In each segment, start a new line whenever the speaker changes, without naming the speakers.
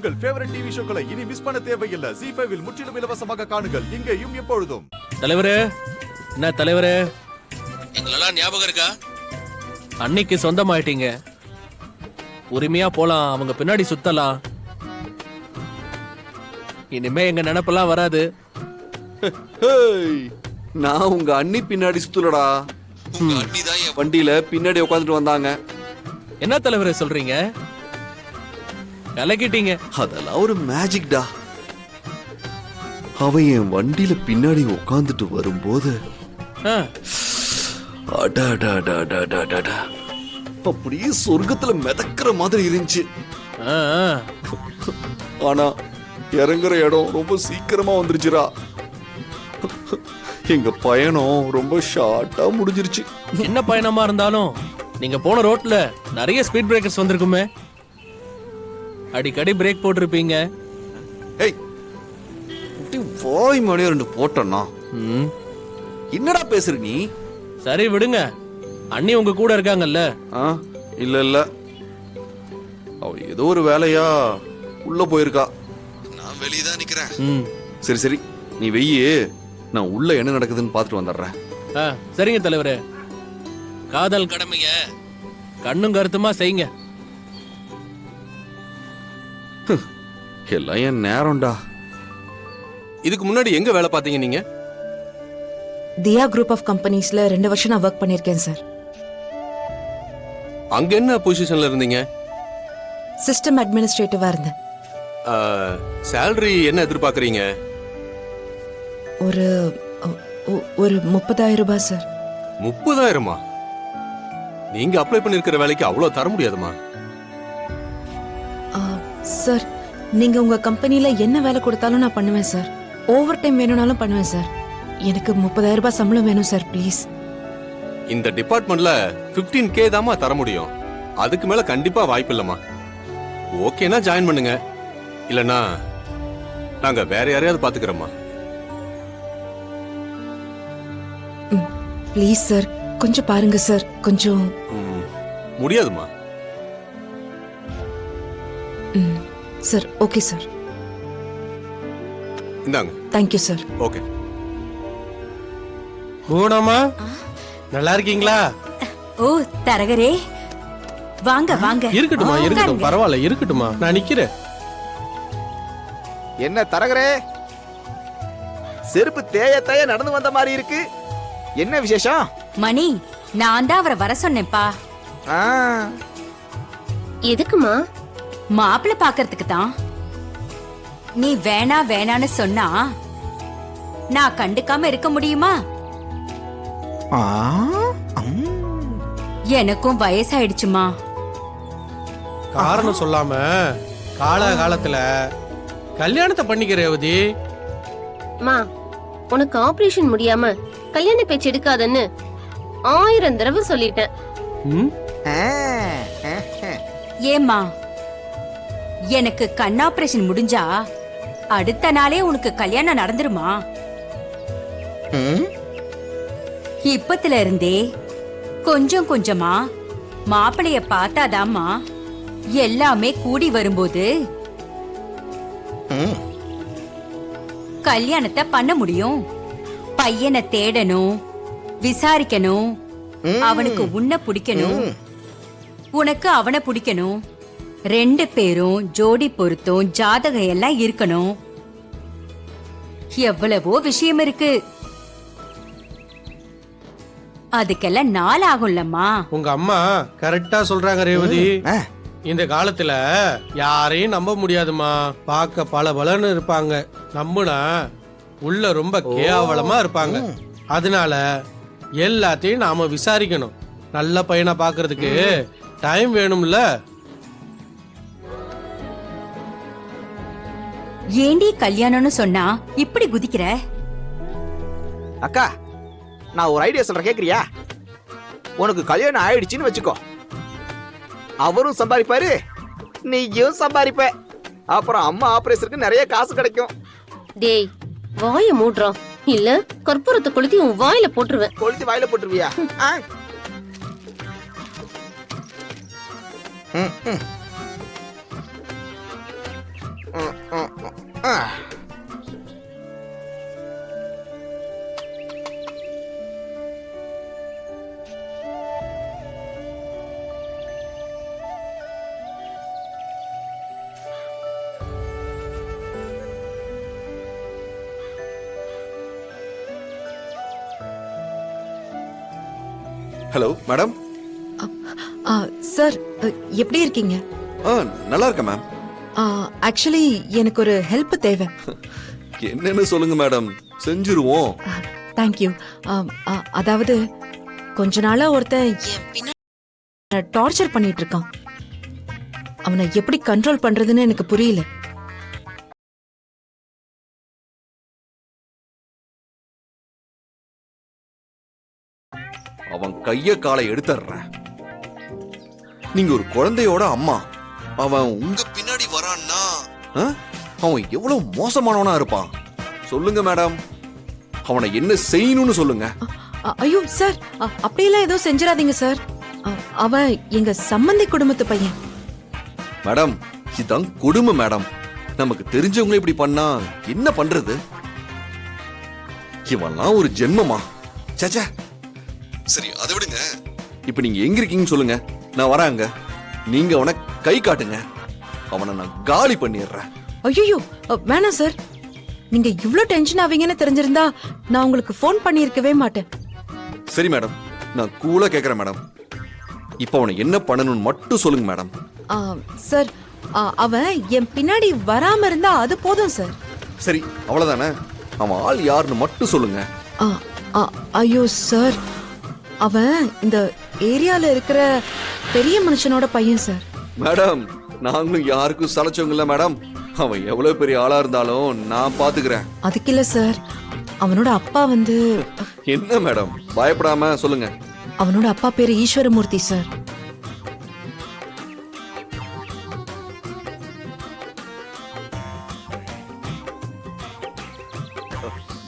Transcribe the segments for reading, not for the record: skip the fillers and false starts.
உங்கள் favourite TV ஷோக்களை இனி miss பண்ண தேவையில்லை. ZEE5 இல் முற்றிலும் இலவசமாக காணுங்கள். இங்கேயும் எப்பொழுதும்.
தலைவரே, என்ன தலைவரே,
எங்களெல்லாம் ஞாபகம் இருக்கா?
அன்னைக்கு சொந்தமாயிட்டீங்க. உரிமையா போலாம், அவங்க பின்னாடி சுத்தலாம். இனிமே எங்க நினைப்பெல்லாம் வராது.
நான் உங்க அண்ணி பின்னாடி சுத்துலடா.
உங்க அண்ணி தான் என்
வண்டியில பின்னாடி உட்காந்துட்டு வந்தாங்க.
என்ன தலைவரே சொல்றீங்க? கலக்கிட்டீங்க.
அதெல்லாம் ஒரு மேஜிக்டா. அவ என் வண்டியில பின்னாடி உட்காந்துட்டு வரும்போது
ஆ,
அடாடாடாடாடாடா, அப்படியே சொர்க்கத்துல மிதக்கிற மாதிரி இருந்துச்சு.
ஆ, ஆ.
ஆனா இறங்குற இடம் ரொம்ப சீக்கிரமா வந்துருச்சுடா. எங்க பயணம் ரொம்ப ஷார்ட்டா முடிஞ்சிருச்சு.
என்ன பயணமா இருந்தாலும் நீங்க போன ரோட்ல நிறைய ஸ்பீட் பிரேக்கர்ஸ் வந்திருக்குமே. அடிக்கடி பிரேக் போட்டிருப்பீங்க.
ஏய், இப்படி வாய் மணியா 2 போட்டோன்னா
ம்,
என்னடா பேசுற நீ?
சரி விடுங்க. அண்ணி உங்க கூட இருக்காங்கல்ல.
ஆ, இல்ல இல்ல, அவ ஏதோ ஒரு வேலையா உள்ள போயிருக்கா.
நான் வெளியே தான் நிக்கிறேன்.
ம்,
சரி சரி, நீ வெய்யி, நான் உள்ள என்ன நடக்குதுன்னு பார்த்துட்டு வந்துடுறேன்.
ஆ, சரிங்க தலைவரே. காதல் கடமைய கண்ணும் கருத்துமா செய்யுங்க.
எல்லாம் என் நேரம்டா.
இதுக்கு முன்னாடி எங்க வேலை பார்த்தீங்க நீங்க?
தியா குரூப் ஆஃப் கம்பெனிஸ்ல 2 வருஷம் நான் ஒர்க் பண்ணிருக்கேன் சார்.
அங்க என்ன பொசிஷன்ல இருந்தீங்க?
சிஸ்டம் அட்மினிஸ்ட்ரேட்டிவா இருந்தேன்.
சேலரி என்ன எதிர்பார்க்கறீங்க?
ஒரு ஒரு 30,000 ரூபாய் சார்.
30,000மா? நீங்க அப்ளை பண்ணிருக்கிற வேலைக்கு அவ்வளவு தர முடியாதுமா.
சார், நீங்க உங்க கம்பெனில என்ன வேலை கொடுத்தாலும் நான் பண்ணுவேன் சார். ஓவர் டைம் வேணும்னாலும் பண்ணுவேன் சார். எனக்கு 30,000 ரூபாய் சம்பளம் வேணும் சார், ப்ளீஸ்.
இந்த டிபார்ட்மெண்ட்ல 15K தாமா தர முடியும். அதுக்கு மேல கண்டிப்பா வாய்ப்பு இல்லம்மா. ஓகேனா ஜாயின் பண்ணுங்க, இல்லனா நாங்க வேற யாரையாவது பாத்துக்கிறோமா.
ப்ளீஸ் சார், கொஞ்சம் பாருங்க சார், கொஞ்சம்.
முடியாதுமா.
Sir, okay sir.
இந்தாங்க.
Thank you sir.
ஓகே.
பூனமா, நல்லா இருக்கீங்களா?
ஓ தரகரே, வாங்க வாங்க.
இருக்கட்டுமா, இருக்கட்டும், பரவாயில்ல, இருக்கட்டுமா, நான் நிக்கிறேன்.
என்ன தரகரே, செருப்பு தேய தேய நடந்து வந்த மாதிரி இருக்கு. என்ன விசேஷம்?
மணி, நான் தான் அவரை வர சொன்னேன்ப்பா.
எதுக்குமா?
மாப்பிள்ளை பாக்குறதுக்கு தான். நீ வேணா வேணான்னு சொன்னா நான் கண்டுக்காம இருக்க முடியுமா? எனக்கும் வயசாயிடுச்சுமா.
காரணம் சொல்லாம காலகாலத்துல கல்யாணத்தை பண்ணிக்கிற ரேவதி.
மா, உனக்கு ஆபரேஷன் முடியாம கல்யாண பேச்சு எடுக்காதன்னு 1000 தடவை சொல்லிட்டேன்.
ம்,
ஏம்மா, எனக்கு கண் ஆபரேஷன் முடிஞ்சா அடுத்த நாளே உனக்கு கல்யாணம் நடந்துருமா? இப்பத்துல இருந்தே கொஞ்சம் கொஞ்சமா மாப்பிளைய பார்த்தாதாம்மா எல்லாமே கூடி வரும்போது கல்யாணத்தை பண்ண முடியும். பையனை தேடணும், விசாரிக்கணும், அவனுக்கு உன்னை பிடிக்கணும், உனக்கு அவனை பிடிக்கணும். 2 பேரும் ஜோடி பொருத்தம், ஜாதகம் எல்லாம் இருக்கணும். எவ்வளவோ விஷயம் இருக்கு. அதுக்கெல்லாம் நாள் ஆகும்லம்மா.
உங்க அம்மா கரெக்டா சொல்றாங்க ரேவதி. இந்த காலத்துல யாரையும் நம்ப முடியாதுமா. பார்க்க பல பலன்னு இருப்பாங்க, நம்புனா உள்ள ரொம்ப கேவலமா இருப்பாங்க. அதனால எல்லாத்தையும் நாம விசாரிக்கணும். நல்ல பையனை பாக்குறதுக்கு டைம் வேணும்ல.
ஏண்டி கல்யாணம்னு சொன்னா இப்படி குதிக்கிற?
அக்கா, நான் ஒரு ஐடியா சொல்றேன், கேக்குறியா? உனக்கு கல்யாணம் ஆயிடுச்சுன்னு வச்சுக்கோ, அவரும் சம்பாதிப்பாரு, நீயும் சம்பாதிப்ப. அப்புறம் அம்மா ஆபரேஷனுக்கு நிறைய காசு கிடைக்கும்.
டேய், வாய மூடுறோம், இல்ல கற்பூரத்தை கொளுத்தி உன் வாயில போட்டுருவேன்.
கொளுத்தி வாயில போட்டுருவியா?
Hello madam.
சார் எப்படி இருக்கீங்க?
நல்லா இருக்கேன் மேம்.
ஆக்சுவலி எனக்கு ஒரு ஹெல்ப் தேவை.
என்னன்னு சொல்லுங்க மேடம், செஞ்சிருவோம்.
தேங்க்யூ. அதாவது கொஞ்ச நாளா ஒருத்தன் என் பின்னாடி டார்ச்சர் பண்ணிட்டு இருக்கான். அவனை எப்படி கண்ட்ரோல் பண்றதுன்னு எனக்கு புரியல.
அவன் கைய காலை எடுத்துறேன். நீங்க ஒரு குழந்தையோட அம்மா. அவன் உங்க பின்னாடி வரான்னா அவன் எவ்வளவு மோசமானவனா இருப்பான் சொல்லுங்க மேடம். அவனை என்ன செய்யணும்னு சொல்லுங்க.
ஐயோ சார், அப்படியெல்லாம் ஏதோ செஞ்சிடாதீங்க சார். அவன் எங்க சம்பந்தி குடும்பத்து பையன்.
மேடம், இதான் கொடுமை மேடம். நமக்கு தெரிஞ்சவங்களே இப்படி பண்ணா என்ன பண்றது? இவன்லாம் ஒரு ஜென்மமா? சச்சா. சரி, அதை விடுங்க. இப்ப நீங்க எங்க இருக்கீங்கன்னு சொல்லுங்க, நான் வராங்க. நீங்க அவனை கை காட்டுங்க, அவனை நான் காலி பண்ணிடுறேன்.
ஐயோ வேணாம் சார். நீங்க இவ்ளோ டென்ஷன் ஆவீங்கன்னு தெரிஞ்சிருந்தா நான் உங்களுக்கு ஃபோன் பண்ணியிருக்கவே மாட்டேன்.
சரி மேடம், நான் கூலா கேக்குறேன் மேடம். இப்ப அவனை என்ன பண்ணணும்னு மட்டும் சொல்லுங்க மேடம்.
சார், அவன் என் பின்னாடி வராம இருந்தா அது போதும் சார்.
சரி, அவ்வளவுதானே? அவன் ஆள் யாருன்னு மட்டும் சொல்லுங்க.
ஐயோ சார், அவன் இந்த ஏரியால இருக்கிற பெரிய மனுஷனோட பையன் சார்.
மேடம், நாங்களும் யாருக்கும் சலைச்சவங்க இல்ல மேடம். அவன் எவ்வளவு பெரிய ஆளா இருந்தாலும் நான் பாத்துக்கிறேன்.
அதுக்கு இல்ல சார், அவனோட அப்பா வந்து.
என்ன மேடம், பயப்படாம சொல்லுங்க.
அவனோட அப்பா பேரு ஈஸ்வரமூர்த்தி சார்.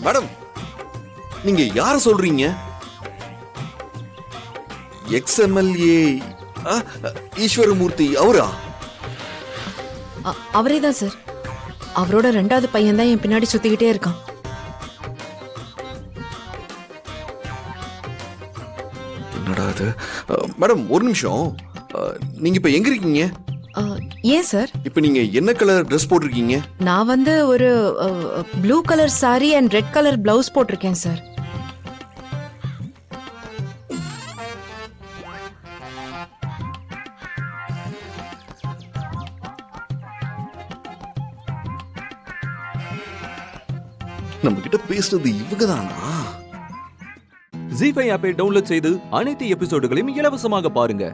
மேடம், நீங்க யார சொல்றீங்க? எக்ஸ்எம்எல்ஏ ஈஸ்வரமூர்த்தி அவரா?
அவரே தான் சார். அவரோட ரெண்டாவது பையன் தான் என் பின்னாடி சுத்திக்கிட்டே இருக்கான்.
என்னடா இது? மேடம், ஒரு நிமிஷம். நீங்க இப்ப எங்க இருக்கீங்க?
ஏன் சார்?
இப்ப நீங்க என்ன கலர் ட்ரெஸ் போட்டிருக்கீங்க?
நான் வந்து ஒரு blue colour sorry and red colour blouse போட்டிருக்கேன் சார்.
நம்ம கிட்ட பேசுறது இவங்கதானா?
ஜீ5 ஆப்பை டவுன்லோட் செய்து அனைத்து எபிசோடுகளையும் இலவசமாக பாருங்க.